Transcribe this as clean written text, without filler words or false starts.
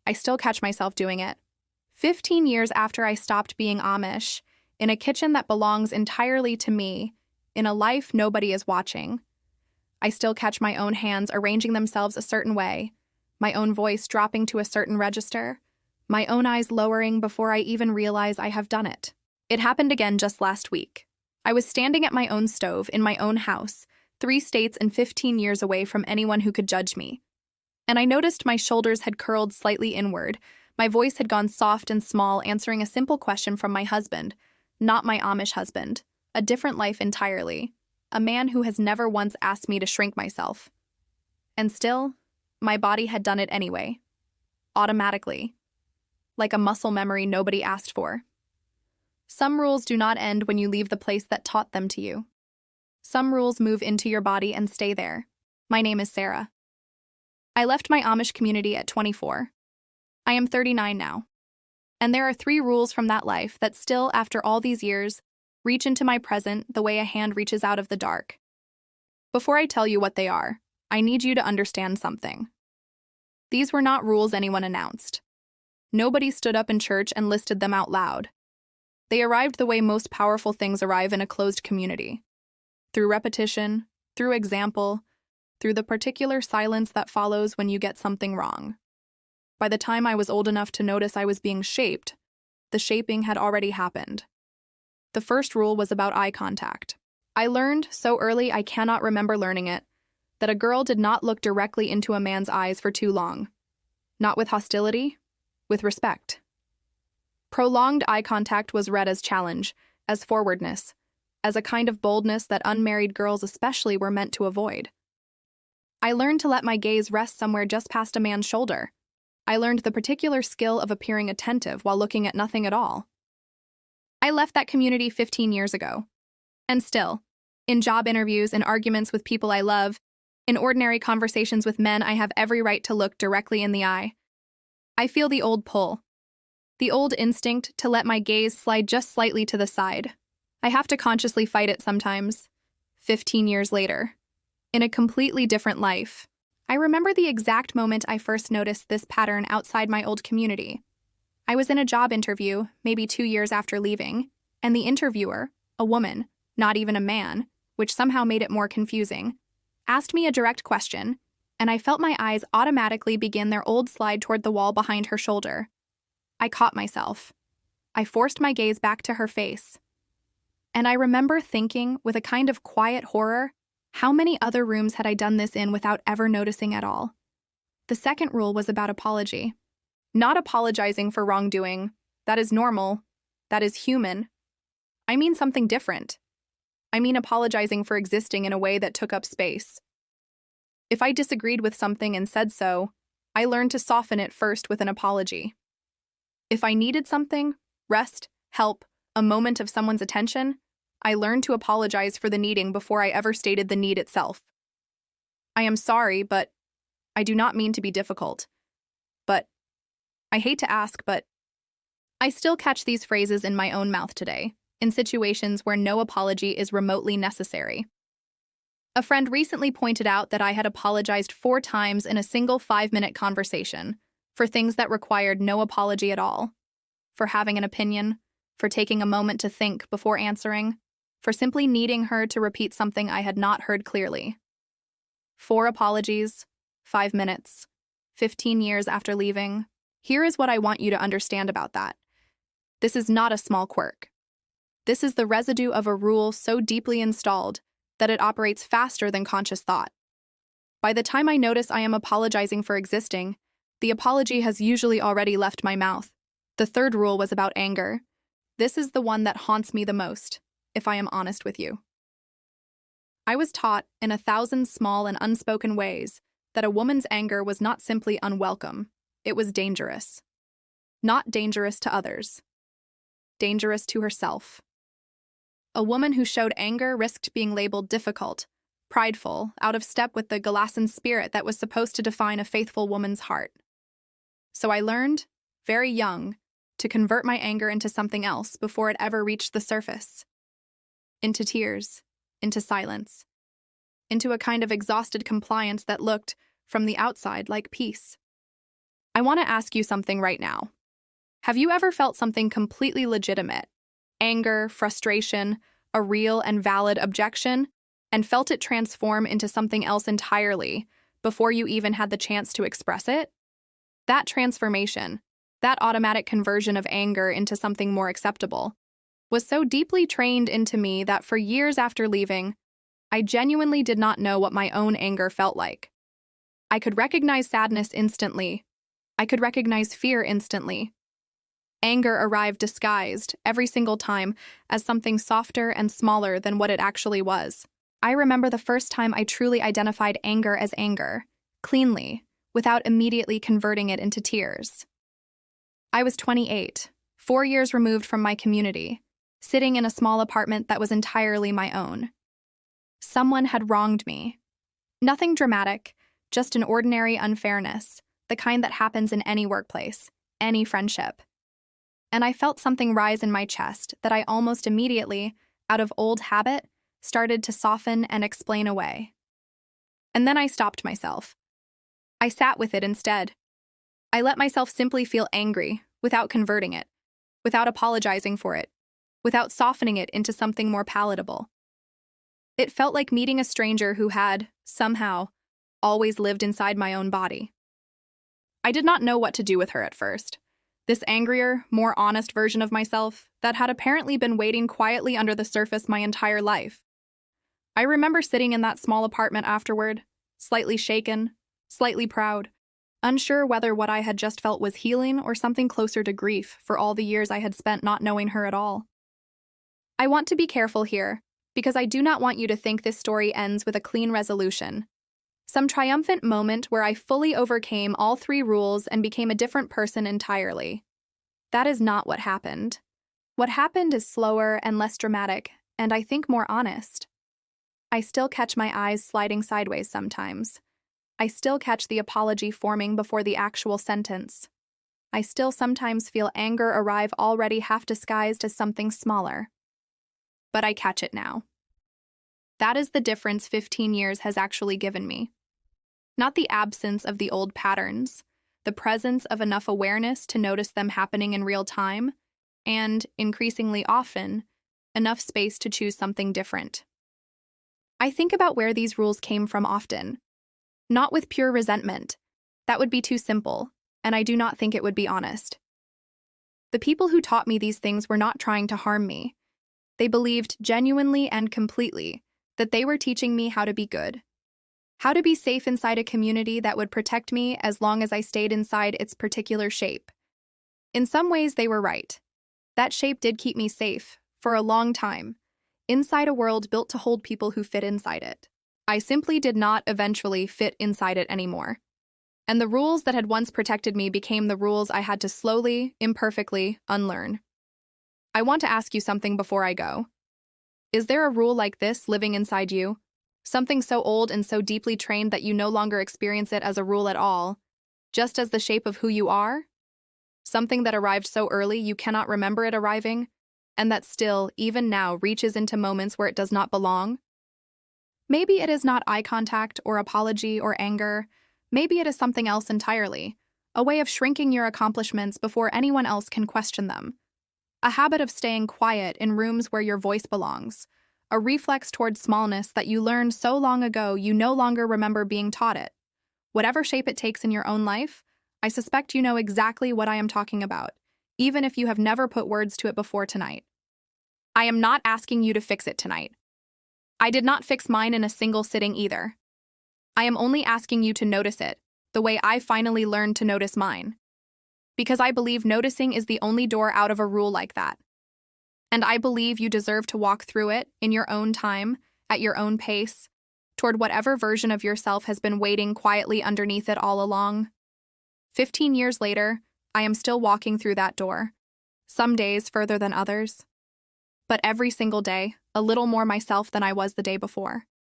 I still catch myself doing it. 15 years after I stopped being Amish, in a kitchen that belongs entirely to me, in a life nobody is watching, I still catch my own hands arranging themselves a certain way, my own voice dropping to a certain register, my own eyes lowering before I even realize I have done it. It happened again just last week. I was standing at my own stove in my own house, 3 states and 15 years away from anyone who could judge me. And I noticed my shoulders had curled slightly inward, my voice had gone soft and small, answering a simple question from my husband, not my Amish husband, a different life entirely, a man who has never once asked me to shrink myself. And still, my body had done it anyway, automatically, like a muscle memory nobody asked for. Some rules do not end when you leave the place that taught them to you. Some rules move into your body and stay there. My name is Sarah. I left my Amish community at 24. I am 39 now. And there are 3 rules from that life that still, after all these years, reach into my present the way a hand reaches out of the dark. Before I tell you what they are, I need you to understand something. These were not rules anyone announced. Nobody stood up in church and listed them out loud. They arrived the way most powerful things arrive in a closed community. Through repetition, through example, through the particular silence that follows when you get something wrong. By the time I was old enough to notice I was being shaped, the shaping had already happened. The first rule was about eye contact. I learned, so early I cannot remember learning it, that a girl did not look directly into a man's eyes for too long. Not with hostility, with respect. Prolonged eye contact was read as challenge, as forwardness, as a kind of boldness that unmarried girls especially were meant to avoid. I learned to let my gaze rest somewhere just past a man's shoulder. I learned the particular skill of appearing attentive while looking at nothing at all. I left that community 15 years ago. And still, in job interviews and arguments with people I love, in ordinary conversations with men, I have every right to look directly in the eye. I feel the old pull. The old instinct to let my gaze slide just slightly to the side. I have to consciously fight it sometimes, 15 years later, in a completely different life. I remember the exact moment I first noticed this pattern outside my old community. I was in a job interview, maybe 2 years after leaving, and the interviewer, a woman, not even a man, which somehow made it more confusing, asked me a direct question, and I felt my eyes automatically begin their old slide toward the wall behind her shoulder. I caught myself. I forced my gaze back to her face. And I remember thinking, with a kind of quiet horror, how many other rooms had I done this in without ever noticing at all? The second rule was about apology. Not apologizing for wrongdoing. That is normal. That is human. I mean something different. I mean apologizing for existing in a way that took up space. If I disagreed with something and said so, I learned to soften it first with an apology. If I needed something, rest, help, a moment of someone's attention, I learned to apologize for the needing before I ever stated the need itself. I am sorry, but I do not mean to be difficult. But I hate to ask, but I still catch these phrases in my own mouth today, in situations where no apology is remotely necessary. A friend recently pointed out that I had apologized 4 times in a single 5-minute conversation, for things that required no apology at all, for having an opinion, for taking a moment to think before answering, for simply needing her to repeat something I had not heard clearly. 4 apologies, 5 minutes, 15 years after leaving. Here is what I want you to understand about that. This is not a small quirk. This is the residue of a rule so deeply installed that it operates faster than conscious thought. By the time I notice I am apologizing for existing, the apology has usually already left my mouth. The third rule was about anger. This is the one that haunts me the most, if I am honest with you. I was taught, in 1,000 small and unspoken ways, that a woman's anger was not simply unwelcome, it was dangerous. Not dangerous to others. Dangerous to herself. A woman who showed anger risked being labeled difficult, prideful, out of step with the Galatian spirit that was supposed to define a faithful woman's heart. So I learned, very young, to convert my anger into something else before it ever reached the surface. Into tears, into silence, into a kind of exhausted compliance that looked, from the outside, like peace. I want to ask you something right now. Have you ever felt something completely legitimate, anger, frustration, a real and valid objection, and felt it transform into something else entirely before you even had the chance to express it? That transformation, that automatic conversion of anger into something more acceptable, was so deeply trained into me that for years after leaving, I genuinely did not know what my own anger felt like. I could recognize sadness instantly. I could recognize fear instantly. Anger arrived disguised, every single time, as something softer and smaller than what it actually was. I remember the first time I truly identified anger as anger, cleanly, without immediately converting it into tears. I was 28, 4 years removed from my community, sitting in a small apartment that was entirely my own. Someone had wronged me. Nothing dramatic, just an ordinary unfairness, the kind that happens in any workplace, any friendship. And I felt something rise in my chest that I almost immediately, out of old habit, started to soften and explain away. And then I stopped myself. I sat with it instead. I let myself simply feel angry without converting it, without apologizing for it, without softening it into something more palatable. It felt like meeting a stranger who had, somehow, always lived inside my own body. I did not know what to do with her at first. This angrier, more honest version of myself that had apparently been waiting quietly under the surface my entire life. I remember sitting in that small apartment afterward, slightly shaken, slightly proud, unsure whether what I had just felt was healing or something closer to grief for all the years I had spent not knowing her at all. I want to be careful here, because I do not want you to think this story ends with a clean resolution. Some triumphant moment where I fully overcame all 3 rules and became a different person entirely. That is not what happened. What happened is slower and less dramatic, and I think more honest. I still catch my eyes sliding sideways sometimes. I still catch the apology forming before the actual sentence. I still sometimes feel anger arrive already half disguised as something smaller. But I catch it now. That is the difference 15 years has actually given me. Not the absence of the old patterns, the presence of enough awareness to notice them happening in real time, and, increasingly often, enough space to choose something different. I think about where these rules came from often. Not with pure resentment. That would be too simple, and I do not think it would be honest. The people who taught me these things were not trying to harm me. They believed genuinely and completely that they were teaching me how to be good. How to be safe inside a community that would protect me as long as I stayed inside its particular shape. In some ways, they were right. That shape did keep me safe, for a long time, inside a world built to hold people who fit inside it. I simply did not eventually fit inside it anymore. And the rules that had once protected me became the rules I had to slowly, imperfectly, unlearn. I want to ask you something before I go. Is there a rule like this living inside you? Something so old and so deeply trained that you no longer experience it as a rule at all, just as the shape of who you are? Something that arrived so early you cannot remember it arriving, and that still, even now, reaches into moments where it does not belong? Maybe it is not eye contact or apology or anger. Maybe it is something else entirely, a way of shrinking your accomplishments before anyone else can question them. A habit of staying quiet in rooms where your voice belongs. A reflex toward smallness that you learned so long ago you no longer remember being taught it. Whatever shape it takes in your own life, I suspect you know exactly what I am talking about, even if you have never put words to it before tonight. I am not asking you to fix it tonight. I did not fix mine in a single sitting either. I am only asking you to notice it, the way I finally learned to notice mine. Because I believe noticing is the only door out of a rule like that. And I believe you deserve to walk through it in your own time, at your own pace, toward whatever version of yourself has been waiting quietly underneath it all along. 15 years later, I am still walking through that door, some days further than others. But every single day, a little more myself than I was the day before.